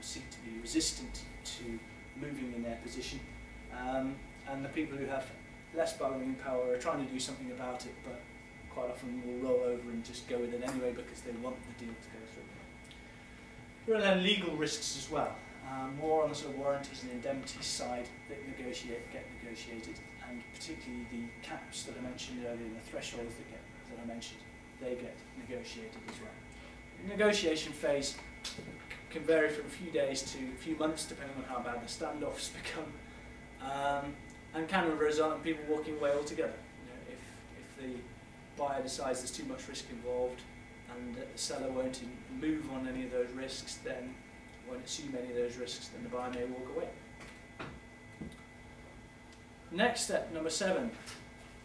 seek to be resistant to moving in their position, and the people who have less bargaining power are trying to do something about it, but quite often will roll over and just go with it anyway because they want the deal to go through. There are then legal risks as well, more on the sort of warranties and indemnities side that get negotiated, and particularly the caps that I mentioned earlier and the thresholds that I mentioned, they get negotiated as well. The negotiation phase can vary from a few days to a few months depending on how bad the standoffs become, and can result in people walking away altogether. You know, if the buyer decides there's too much risk involved and the seller won't move on any of those risks, then won't assume any of those risks, then the buyer may walk away. Next step, number 7.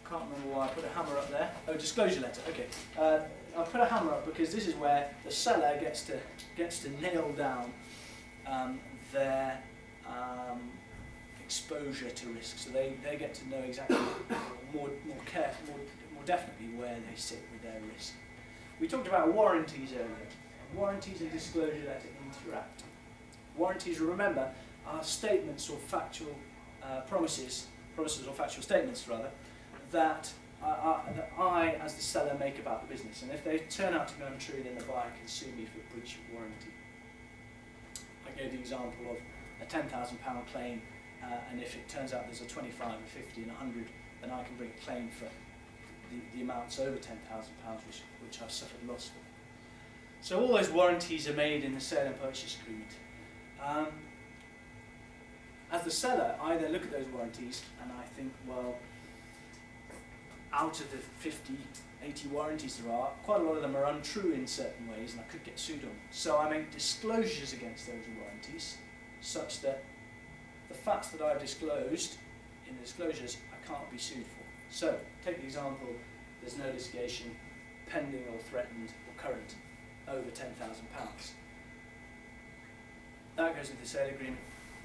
Can't remember why I put a hammer up there. Oh, disclosure letter. Okay, I'll put a hammer up because this is where the seller gets to nail down their exposure to risk. So they get to know exactly more definitely where they sit with their risk. We talked about warranties earlier. Warranties and disclosure letter interact. Warranties, remember, are statements or factual promises or factual statements rather, that I, as the seller, make about the business. And if they turn out to be untrue, then the buyer can sue me for breach of warranty. I gave the example of a £10,000 claim, and if it turns out there's a 25, a 50 and a 100, then I can bring a claim for the amounts over £10,000 which I've suffered loss for. So all those warranties are made in the sale and purchase agreement. As the seller, I then look at those warranties and I think, well, out of the 50, 80 warranties there are, quite a lot of them are untrue in certain ways and I could get sued on. So I make disclosures against those warranties such that the facts that I've disclosed in the disclosures I can't be sued for. So, take the example, there's no litigation pending or threatened or current over £10,000. That goes into the sale agreement.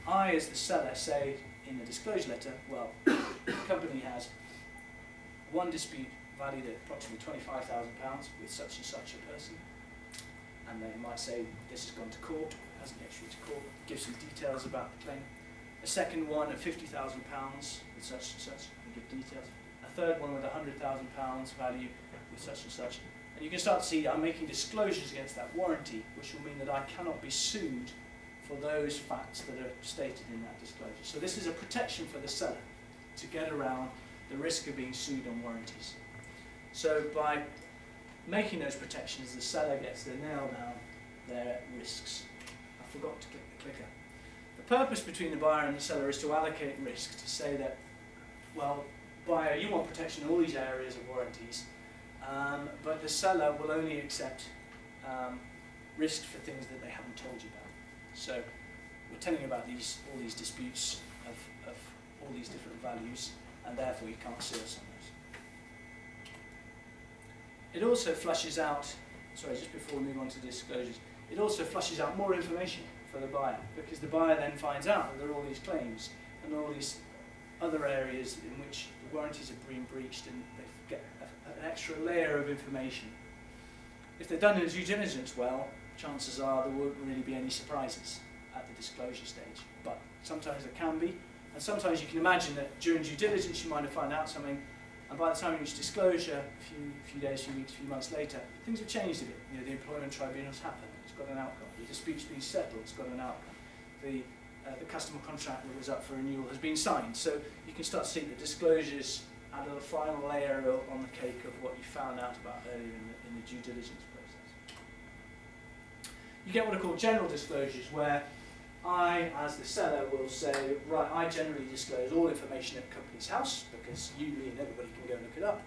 I, as the seller, say in the disclosure letter, well, the company has one dispute valued at approximately £25,000 with such and such a person, and they might say this has gone to court, hasn't yet through to court, give some details about the claim. A second one of £50,000 with such and such, and give details. A third one with £100,000 value with such and such. And you can start to see I'm making disclosures against that warranty, which will mean that I cannot be sued for those facts that are stated in that disclosure. So this is a protection for the seller to get around the risk of being sued on warranties. So by making those protections, the seller gets to nail down their risks. I forgot to click the clicker. The purpose between the buyer and the seller is to allocate risk, to say that, well, buyer, you want protection in all these areas of warranties, but the seller will only accept risk for things that they haven't told you about. So we're telling you about all these disputes of all these different values, and therefore you can't sue us on those. It also flushes out, sorry, just before we move on to disclosures, it also flushes out more information for the buyer, because the buyer then finds out that there are all these claims and all these other areas in which the warranties have been breached, and they get an extra layer of information. If they're done in due diligence well, chances are there won't really be any surprises at the disclosure stage. But sometimes there can be, and sometimes you can imagine that during due diligence you might have found out something, and by the time you reach disclosure, a few days, few weeks, few months later, things have changed a bit. You know, the employment tribunal's happened, it's got an outcome. The dispute's been settled, it's got an outcome. The customer contract that was up for renewal has been signed. So you can start to see the disclosures add a final layer on the cake of what you found out about earlier in the due diligence process. You get what are called general disclosures, where I, as the seller, will say, right, I generally disclose all information at the company's house, because you, me, and everybody can go and look it up.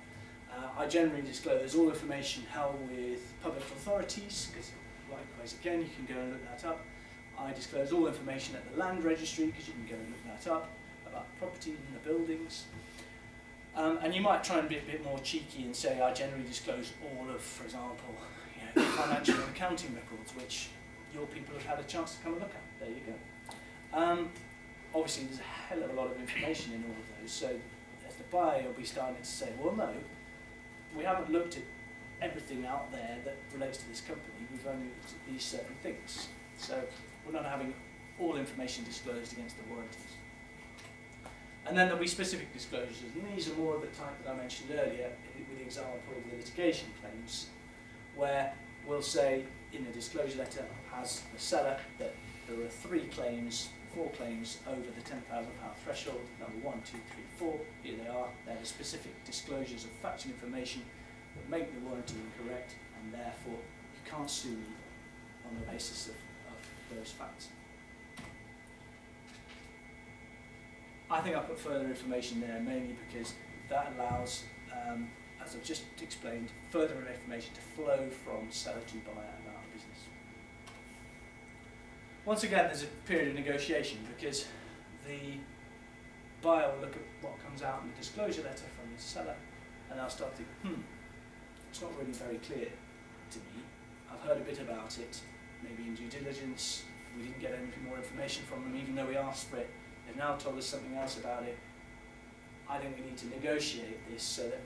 I generally disclose all information held with public authorities, because likewise, again, you can go and look that up. I disclose all information at the land registry, because you can go and look that up, about the property and the buildings. And you might try and be a bit more cheeky and say, I generally disclose all of, for example, financial and accounting records, which your people have had a chance to come and look at. There you go. Obviously, there's a hell of a lot of information in all of those, so as the buyer, you'll be starting to say, well, no, we haven't looked at everything out there that relates to this company. We've only looked at these certain things. So we're not having all information disclosed against the warranties. And then there'll be specific disclosures, and these are more of the type that I mentioned earlier with the example of the litigation claims, where we'll say in the disclosure letter as the seller that there are 4 claims over the £10,000 threshold, number 1, 2, 3, 4, here they are. They're the specific disclosures of factual information that make the warranty incorrect, and therefore you can't sue me on the basis of those facts. I think I put further information there mainly because that allows, as I've just explained, further information to flow from seller to buyer and out of business. Once again, there's a period of negotiation because the buyer will look at what comes out in the disclosure letter from the seller, and I'll start thinking, it's not really very clear to me. I've heard a bit about it, maybe in due diligence. We didn't get any more information from them, even though we asked for it. They've now told us something else about it. I think we need to negotiate this so that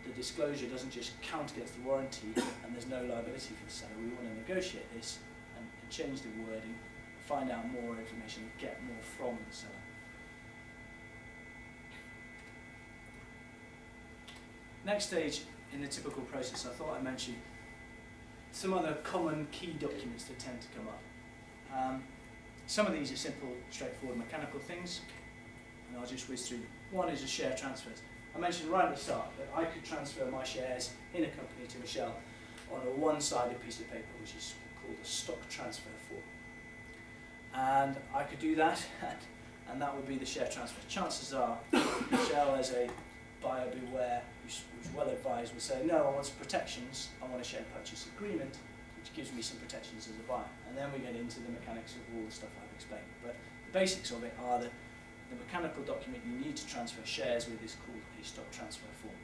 the disclosure doesn't just count against the warranty and there's no liability for the seller. We want to negotiate this and change the wording, find out more information, and get more from the seller. Next stage in the typical process, I thought I'd mention some other common key documents that tend to come up. Some of these are simple, straightforward mechanical things, and I'll just whiz through them. One is the share transfers. I mentioned right at the start that I could transfer my shares in a company to Michelle on a one-sided piece of paper, which is called a stock transfer form. And I could do that, and that would be the share transfer. Chances are, Michelle, as a buyer beware, who's well advised, will say, no, I want some protections, I want a share purchase agreement, which gives me some protections as a buyer. And then we get into the mechanics of all the stuff I've explained. But the basics of it are that the mechanical document you need to transfer shares with is called a stock transfer form.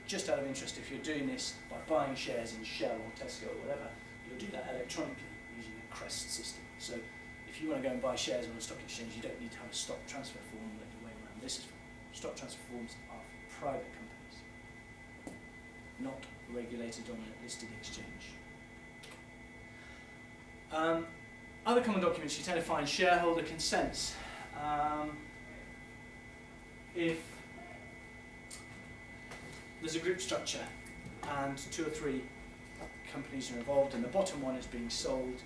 Just out of interest, if you're doing this by buying shares in Shell or Tesco or whatever, you'll do that electronically using a CREST system. So if you want to go and buy shares on a stock exchange, you don't need to have a stock transfer form that you way around. This is for stock transfer forms are for private companies, not regulated on a listed exchange. Other common documents you tend to find shareholder consents. If there's a group structure and 2 or 3 companies are involved and the bottom one is being sold,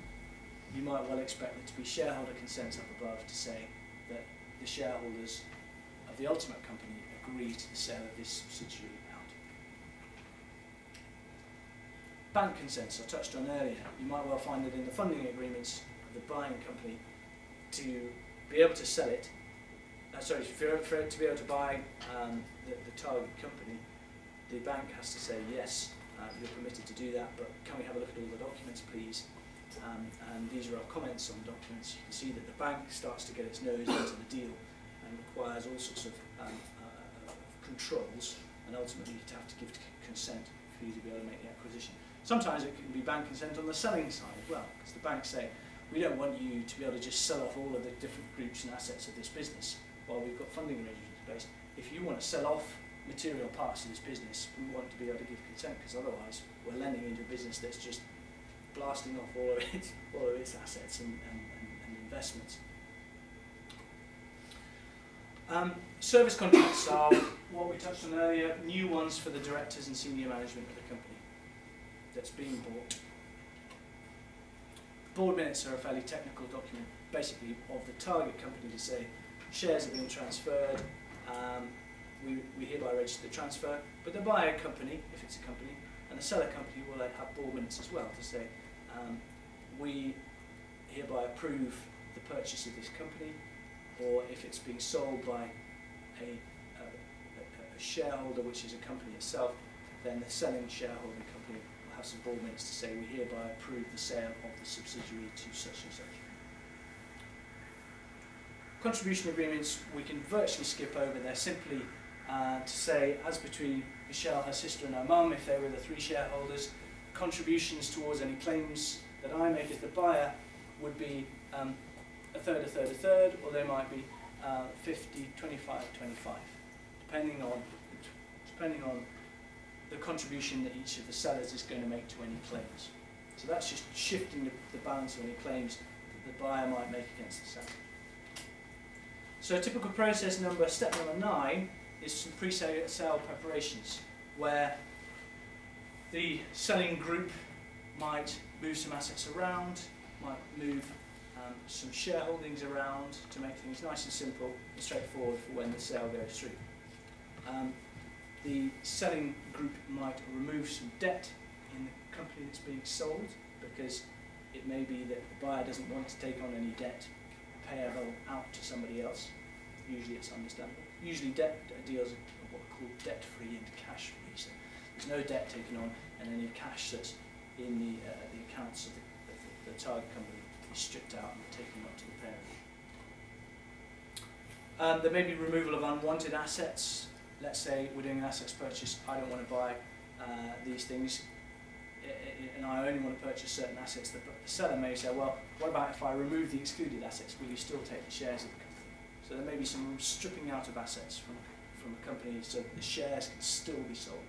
you might well expect there to be shareholder consents up above to say that the shareholders of the ultimate company agree to the sale of this subsidiary out. Bank consents I touched on earlier. You might well find that in the funding agreements of the buying company to be able to sell it, for it to be able to buy the target company, the bank has to say, yes, you're permitted to do that, but can we have a look at all the documents, please? And these are our comments on documents. You can see that the bank starts to get its nose into the deal and requires all sorts of controls, and ultimately you have to give consent for you to be able to make the acquisition. Sometimes it can be bank consent on the selling side as well, because the banks say, we don't want you to be able to just sell off all of the different groups and assets of this business while we've got funding arrangements in place. If you want to sell off material parts of this business, we want to be able to give consent, because otherwise we're lending into a business that's just blasting off all of its assets and investments. Service contracts are what we touched on earlier, new ones for the directors and senior management of the company that's being bought. Board minutes are a fairly technical document, basically of the target company to say shares have been transferred, we hereby register the transfer, but the buyer company, if it's a company, and the seller company will have board minutes as well to say we hereby approve the purchase of this company, or if it's being sold by a shareholder, which is a company itself, then the selling shareholding company will have some board minutes to say we hereby approve the sale of the subsidiary to such and such. Contribution agreements we can virtually skip over. They're simply to say, as between Michelle, her sister and her mum, if they were the 3 shareholders, contributions towards any claims that I make as the buyer would be a third, a third, a third, or they might be 50, 25, 25, depending on the contribution that each of the sellers is going to make to any claims. So that's just shifting the balance of any claims that the buyer might make against the seller. So typical process step number 9 is some pre-sale preparations, where the selling group might move some assets around, might move some shareholdings around to make things nice and simple and straightforward for when the sale goes through. The selling group might remove some debt in the company that's being sold, because it may be that the buyer doesn't want to take on any debt payable out to somebody else. Usually it's understandable. Usually debt deals are what are called debt-free and cash-free. So there's no debt taken on, and any cash that's in the accounts of the target company is stripped out and taken up to the parent. There may be removal of unwanted assets. Let's say we're doing an assets purchase. I don't want to buy these things, and I only want to purchase certain assets. The seller may say, well, what about if I remove the excluded assets? Will you still take the shares of the company? So there may be some stripping out of assets from a company so that the shares can still be sold.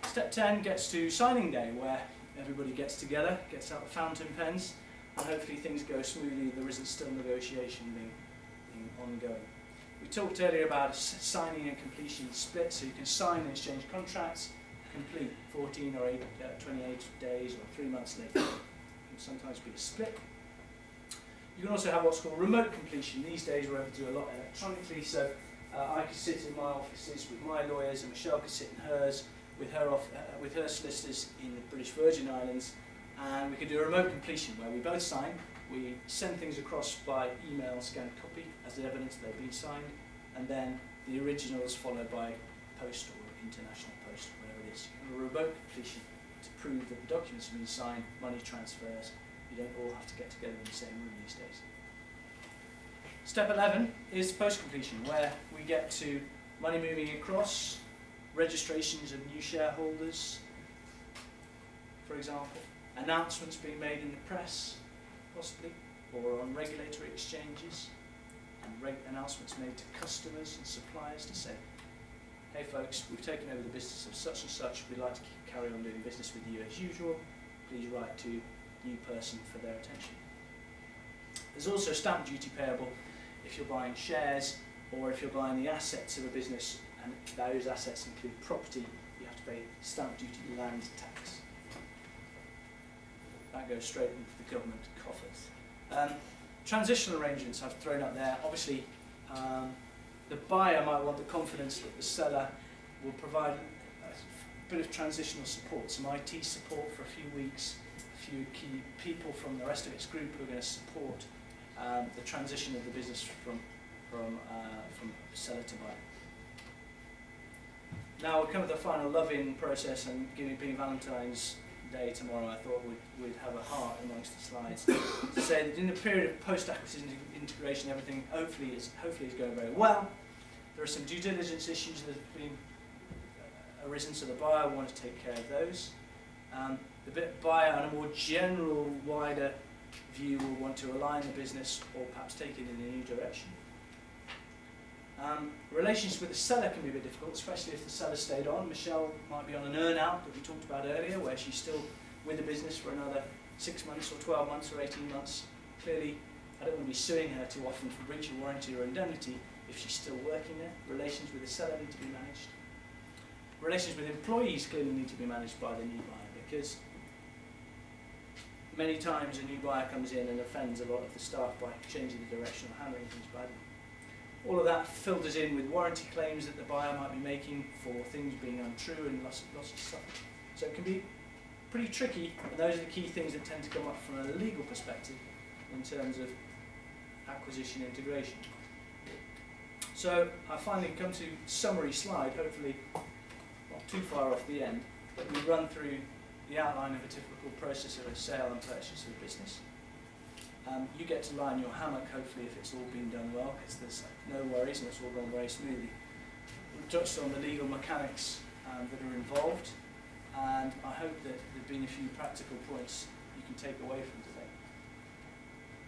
Step 10 gets to signing day, where everybody gets together, gets out the fountain pens, and hopefully things go smoothly. There isn't still negotiation being ongoing. We talked earlier about signing and completion split, so you can sign and exchange contracts, complete 14 or 28 days or 3 months later. It can sometimes be a split. You can also have what's called remote completion. These days we're able to do a lot electronically, so I could sit in my offices with my lawyers, and Michelle could sit in hers with her solicitors in the British Virgin Islands, and we could do a remote completion where we both sign. We send things across by email, scanned copy as the evidence they've been signed, and then the originals followed by post or international post, whatever it is. A remote completion to prove that the documents have been signed, money transfers. You don't all have to get together in the same room these days. Step 11 is post-completion, where we get to money moving across, registrations of new shareholders, for example, announcements being made in the press, possibly, or on regulatory exchanges, and announcements made to customers and suppliers to say, hey folks, we've taken over the business of such and such, we'd like to carry on doing business with you as usual, please write to new person for their attention. There's also stamp duty payable if you're buying shares or if you're buying the assets of a business, and those assets include property. You have to pay stamp duty, land tax. That goes straight into the government coffers. Transitional arrangements I've thrown up there. Obviously, the buyer might want the confidence that the seller will provide a bit of transitional support, some IT support for a few weeks, a few key people from the rest of its group who are going to support the transition of the business from seller to buyer. Now we'll come to the final love-in process, and being Valentine's Day tomorrow, I thought we'd have a heart amongst the slides to say that in the period of post-acquisition integration, everything hopefully is going very well. There are some due diligence issues that have been arisen, so the buyer will want to take care of those. The buyer, on a more general, wider view, will want to align the business or perhaps take it in a new direction. Relations with the seller can be a bit difficult, especially if the seller stayed on. Michelle might be on an earn-out that we talked about earlier, where she's still with the business for another 6 months or 12 months or 18 months. Clearly, I don't want to be suing her too often for breach of warranty or indemnity if she's still working there. Relations with the seller need to be managed. Relations with employees clearly need to be managed by the new buyer, because many times a new buyer comes in and offends a lot of the staff by changing the direction or handling things badly. All of that filters in with warranty claims that the buyer might be making for things being untrue and lots of stuff. So it can be pretty tricky, and those are the key things that tend to come up from a legal perspective in terms of acquisition integration. So I finally come to summary slide, hopefully not too far off the end, but we run through the outline of a typical process of a sale and purchase of a business. You get to lie in your hammock, hopefully, if it's all been done well, because there's no worries and it's all gone very smoothly. We've touched on the legal mechanics that are involved, and I hope that there have been a few practical points you can take away from today.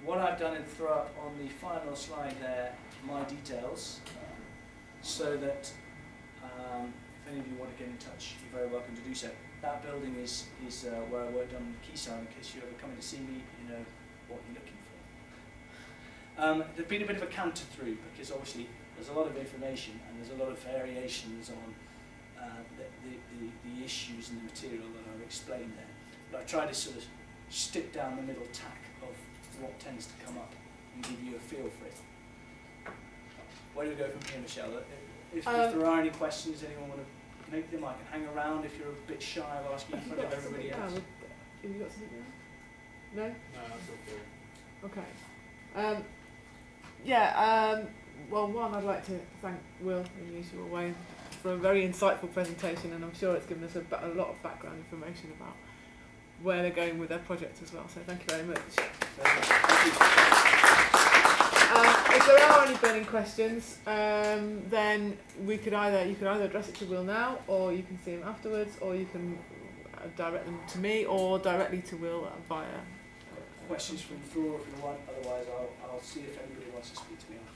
What I've done is throw up on the final slide there my details, so that if any of you want to get in touch, you're very welcome to do so. That building is where I worked on Keyside. In case you're ever coming to see me, you know what you're looking for. There's been a bit of a canter through, because obviously there's a lot of information and there's a lot of variations on the issues and the material that I've explained there. But I try to sort of stick down the middle tack of what tends to come up and give you a feel for it. Where do we go from here, Michelle? If there are any questions, anyone want to make them? I can hang around if you're a bit shy of asking in front of everybody else. Have you got something else? No? No, that's okay. Okay. Well, one, I'd like to thank Will in the usual way for a very insightful presentation, and I'm sure it's given us a lot of background information about where they're going with their project as well. So thank you very much. If there are any burning questions, then you could either address it to Will now, or you can see him afterwards, or you can direct them to me, or directly to Will via. Questions from the floor if you want. Otherwise, I'll see if anybody wants to speak to me after.